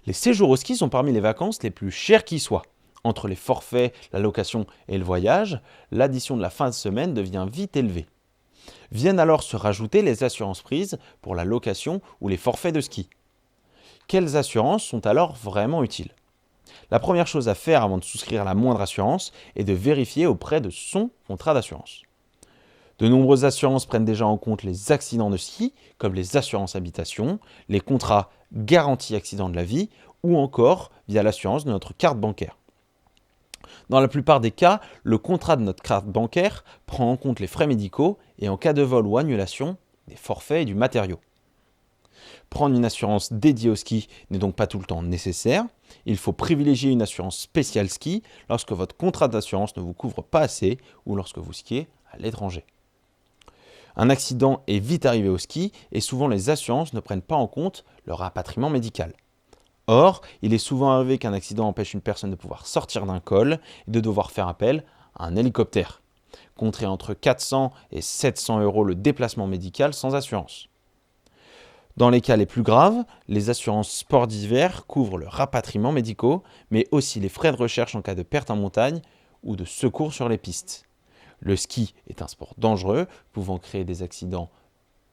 Les séjours au ski sont parmi les vacances les plus chères qui soient. Entre les forfaits, la location et le voyage, l'addition de la fin de semaine devient vite élevée. Viennent alors se rajouter les assurances prises pour la location ou les forfaits de ski. Quelles assurances sont alors vraiment utiles? La première chose à faire avant de souscrire la moindre assurance est de vérifier auprès de son contrat d'assurance. De nombreuses assurances prennent déjà en compte les accidents de ski, comme les assurances habitation, les contrats garantie accident de la vie ou encore via l'assurance de notre carte bancaire. Dans la plupart des cas, le contrat de notre carte bancaire prend en compte les frais médicaux et en cas de vol ou annulation, des forfaits et du matériau. Prendre une assurance dédiée au ski n'est donc pas tout le temps nécessaire. Il faut privilégier une assurance spéciale ski lorsque votre contrat d'assurance ne vous couvre pas assez ou lorsque vous skiez à l'étranger. Un accident est vite arrivé au ski et souvent les assurances ne prennent pas en compte le rapatriement médical. Or, il est souvent arrivé qu'un accident empêche une personne de pouvoir sortir d'un col et de devoir faire appel à un hélicoptère, compter entre 400 et 700 € le déplacement médical sans assurance. Dans les cas les plus graves, les assurances sport d'hiver couvrent le rapatriement médical, mais aussi les frais de recherche en cas de perte en montagne ou de secours sur les pistes. Le ski est un sport dangereux, pouvant créer des accidents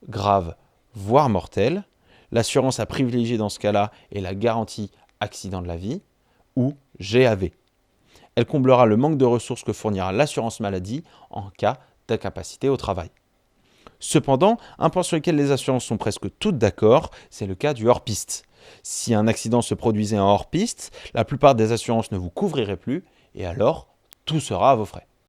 graves, voire mortels. L'assurance à privilégier dans ce cas-là est la garantie accident de la vie, ou GAV. Elle comblera le manque de ressources que fournira l'assurance maladie en cas d'incapacité au travail. Cependant, un point sur lequel les assurances sont presque toutes d'accord, c'est le cas du hors-piste. Si un accident se produisait en hors-piste, la plupart des assurances ne vous couvriraient plus, et alors tout sera à vos frais.